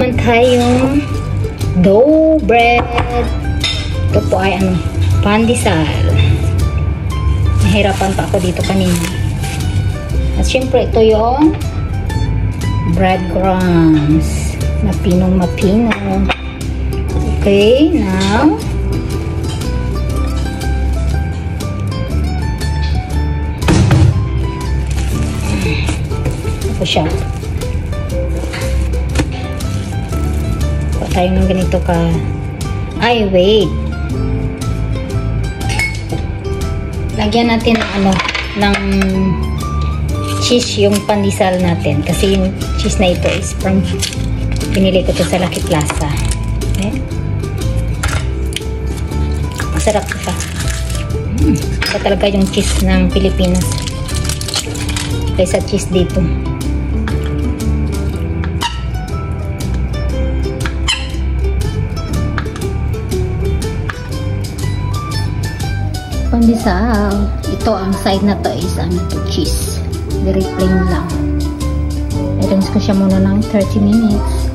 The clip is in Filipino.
naman tayong dough bread. Ito po ay pandesal. Nahirapan pa ako dito kanina. At syempre ito yung breadcrumbs. Mapinong-mapino. Okay, now ito siya. Tayo ng ganito ka. Ay, wait. Lagyan natin ng cheese yung pandesal natin. Kasi yung cheese na ito is from pinili ko to sa Lucky Plaza. Okay? Masarap ito. Ito talaga yung cheese ng Pilipinas. Kaysa cheese dito. Pandesal. Ito ang side na to is cheese. Very plain lang. I-rinse ko siya muna ng 30 minutes.